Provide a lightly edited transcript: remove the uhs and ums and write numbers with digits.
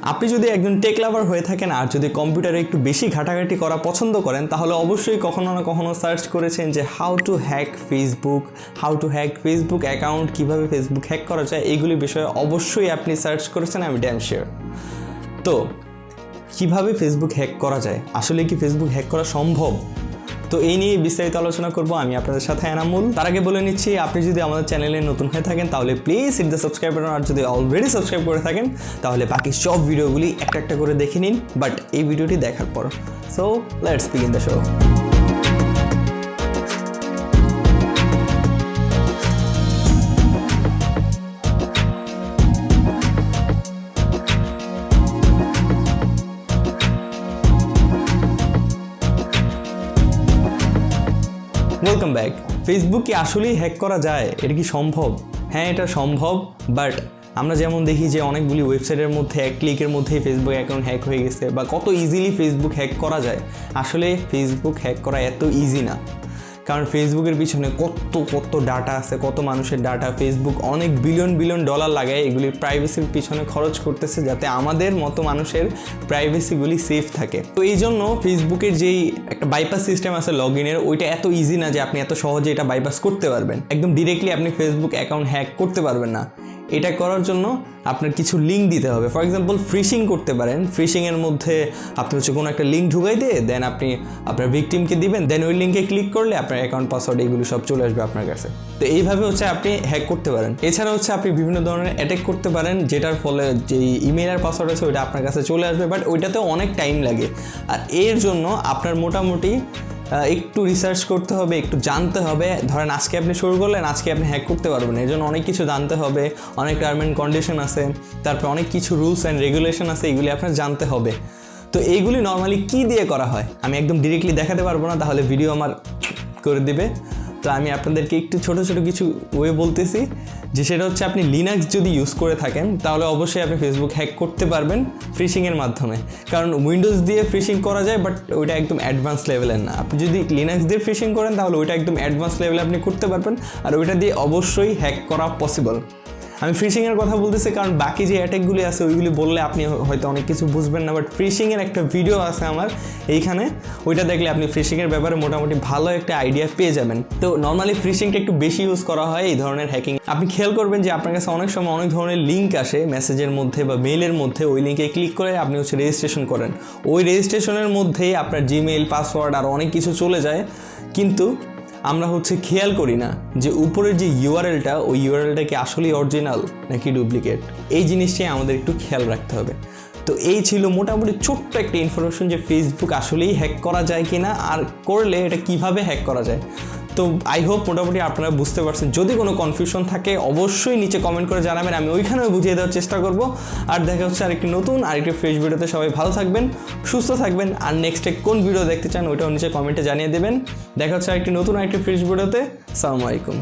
আপনি যদি একজন টেক লাভার হয়ে থাকেন আর যদি কম্পিউটারে একটু বেশি ঘাটাঘাটি করা পছন্দ করেন তাহলে অবশ্যই কখনো না কখনো সার্চ করেছেন যে how to hack Facebook account, কীভাবে ফেসবুক হ্যাক করা যায়, এইগুলি বিষয়ে অবশ্যই আপনি সার্চ করেছেন, আমি ড্যাম শিওর। তো কীভাবে ফেসবুক হ্যাক করা যায়, আসলে কি ফেসবুক হ্যাক করা সম্ভব, তো এই নিয়ে বিস্তারিত আলোচনা করব আমি আপনাদের সাথে আনামুল। তার আগে বলে নিচ্ছি, আপনি যদি আমাদের চ্যানেলে নতুন হয়ে থাকেন তাহলে please hit the subscribe button, আর যদি অলরেডি সাবস্ক্রাইব করে থাকেন তাহলে বাকি সব ভিডিওগুলি একটা একটা করে দেখে নিন, বাট এই ভিডিওটি দেখার পর। So let's begin the show. Welcome back. Facebook কি আসলেই হ্যাক করা যায়? এটা কি সম্ভব? হ্যাঁ, এটা সম্ভব, বাট আমরা যেমন দেখি যে অনেকগুলি ওয়েবসাইটের মধ্যে এক ক্লিকের মধ্যেই ফেসবুক অ্যাকাউন্ট হ্যাক হয়ে গেছে, বা কত ইজিলি ফেসবুক হ্যাক করা যায়। আসলে ফেসবুক হ্যাক করা এত ইজি না, কারণ ফেসবুকের পিছনে কত ডাটা আছে, কত মানুষের ডাটা। ফেসবুক অনেক বিলিয়ন ডলার লাগায় এগুলি প্রাইভেসির পিছনে খরচ করতেছে, যাতে আমাদের মতো মানুষের প্রাইভেসিগুলি সেফ থাকে। তো এই জন্য ফেসবুকের যেই একটা বাইপাস সিস্টেম আছে লগ ইনের, ওইটা এত ইজি না যে আপনি এত সহজে এটা বাইপাস করতে পারবেন। একদম ডিরেক্টলি আপনি ফেসবুক অ্যাকাউন্ট হ্যাক করতে পারবেন না। এটা করার জন্য আপনার কিছু লিঙ্ক দিতে হবে। ফর এক্সাম্পল ফিশিং করতে পারেন। ফিশিংয়ের মধ্যে আপনি কোনো একটা লিঙ্ক ঢুকাই দিয়ে দেন আপনি আপনার ভিকটিমকে দিবেন, দেন ওই লিঙ্কে ক্লিক করলে আপনার অ্যাকাউন্ট পাসওয়ার্ড এগুলো সব চলে আসবে আপনার কাছে। তো এইভাবে আপনি হ্যাক করতে পারেন। এছাড়া আপনি বিভিন্ন ধরনের অ্যাটাক করতে পারেন, যেটার ফলে যে ইমেল আর পাসওয়ার্ড আছে ওইটা আপনার কাছে চলে আসবে, বাট ওইটাতেও অনেক টাইম লাগে। আর এর জন্য আপনার মোটামুটি একটু রিসার্চ করতে হবে, একটু জানতে হবে। ধরেন আজকে আপনি শুরু করলেন, আজকে আপনি হ্যাক করতে পারবেন, এর জন্য অনেক কিছু জানতে হবে, অনেক টার্ম অ্যান্ড কন্ডিশন আছে, তারপর অনেক কিছু রুলস অ্যান্ড রেগুলেশন আছে, এগুলি আপনার জানতে হবে। তো এইগুলি নর্মালি কী দিয়ে করা হয় আমি একদম ডিরেক্টলি দেখাতে পারবো না, তাহলে ভিডিও আমার করে দিবে। তো আমি আপনাদেরকে একটু ছোট কিছু ওয়ে বলতেছি, যে সেটা আপনি লিনাক্স যদি ইউজ করে থাকেন তাহলে অবশ্যই আপনি ফেসবুক হ্যাক করতে পারবেন ফিশিংয়ের মাধ্যমে। কারণ উইন্ডোজ দিয়ে ফিশিং করা যায়, বাট ওইটা একদম অ্যাডভান্স লেভেলের না। আপনি যদি লিনাক্স দিয়ে ফিশিং করেন তাহলে ওইটা একদম অ্যাডভান্স লেভেলে আপনি করতে পারবেন, আর ওইটা দিয়ে অবশ্যই হ্যাক করা পসিবল। আমি ফিশিংয়ের কথা বলতেছি কারণ বাকি যে অ্যাটাকগুলি আছে ওইগুলি বললে আপনি হয়তো অনেক কিছু বুঝবেন না, বাট ফিশিংয়ের একটা ভিডিও আছে আমার এইখানে, ওইটা দেখলে আপনি ফিশিংয়ের ব্যাপারে মোটামুটি ভালো একটা আইডিয়া পেয়ে যাবেন। তো নর্মালি ফিশিংটা একটু বেশি ইউজ করা হয় এই ধরনের হ্যাকিং। আপনি খেয়াল করবেন যে আপনার কাছে অনেক সময় অনেক ধরনের লিঙ্ক আসে মেসেজের মধ্যে বা মেইলের মধ্যে, ওই লিঙ্কে ক্লিক করে আপনি রেজিস্ট্রেশন করেন। ওই রেজিস্ট্রেশনের মধ্যেই আপনার জিমেইল, পাসওয়ার্ড আর অনেক কিছু চলে যায়, কিন্তু আমরা খেয়াল করি না যে উপরের যে ইউআরএলটা, ওই ইউআরএলটা কি আসলেই অরিজিনাল নাকি ডুপ্লিকেট। এই জিনিসটাই আমাদের একটু খেয়াল রাখতে হবে। তো এই ছিল মোটামুটি ছোট্ট একটা ইনফরমেশন যে ফেসবুক আসলেই হ্যাক করা যায় কিনা, আর করলে এটা কিভাবে হ্যাক করা যায়। তো আই হোপ মোটামুটি আপনারা বুঝতে পারছেন। যদি কোনো কনফিউশন থাকে অবশ্যই নিচে কমেন্ট করে জানাবেন, আমি ওইখানেও বুঝিয়ে দেওয়ার চেষ্টা করব। আর দেখা হচ্ছে আরেকটি নতুন আরেকটি ফ্রেশ ভিডিওতে। সবাই ভালো থাকবেন, সুস্থ থাকবেন, আর নেক্সটে কোন ভিডিও দেখতে চান ওইটাও নিচে কমেন্টে জানিয়ে দেবেন। দেখা হচ্ছে আরেকটি নতুন আরেকটি ফ্রেশ ভিডিওতে। আসসালামু আলাইকুম।